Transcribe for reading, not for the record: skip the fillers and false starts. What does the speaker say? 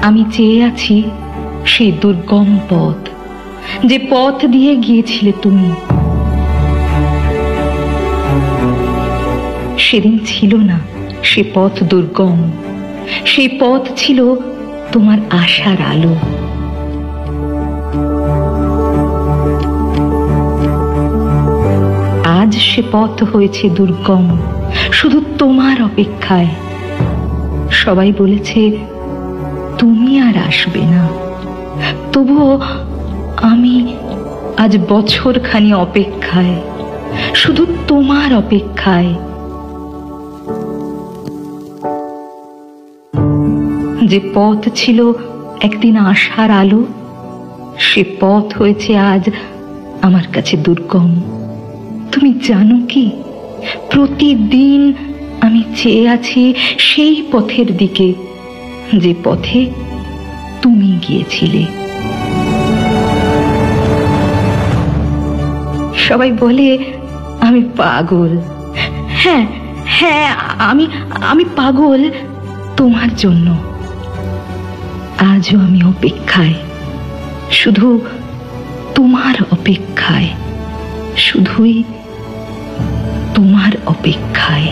আমি চেয়ে আছি সেই দুর্গম পথ, যে পথ দিয়ে গিয়েছিলে তুমি। সেদিন ছিল না সে পথ দুর্গম, সেই পথ ছিল তোমার আশার আলো। আজ সে পথ হয়েছে দুর্গম শুধু তোমার অপেক্ষায়। সবাই বলেছে তুমি আর আসবে না, তবুও আমি আজ বছরখানি অপেক্ষায়, শুধু তোমার অপেক্ষায়। যে পথ ছিল একদিন আশার আলো, সে পথ হয়েছে আজ আমার কাছে দুর্গম। তুমি জানো কি, প্রতিদিন আমি চেয়ে আছি সেই পথের দিকে, যে পথে তুমি গিয়েছিলে। সবাই বলে আমি পাগল। হ্যাঁ হ্যাঁ, আমি পাগল তোমার জন্য। আজও আমি অপেক্ষায়, শুধু তোমার অপেক্ষায়, শুধুই তোমার অপেক্ষায়।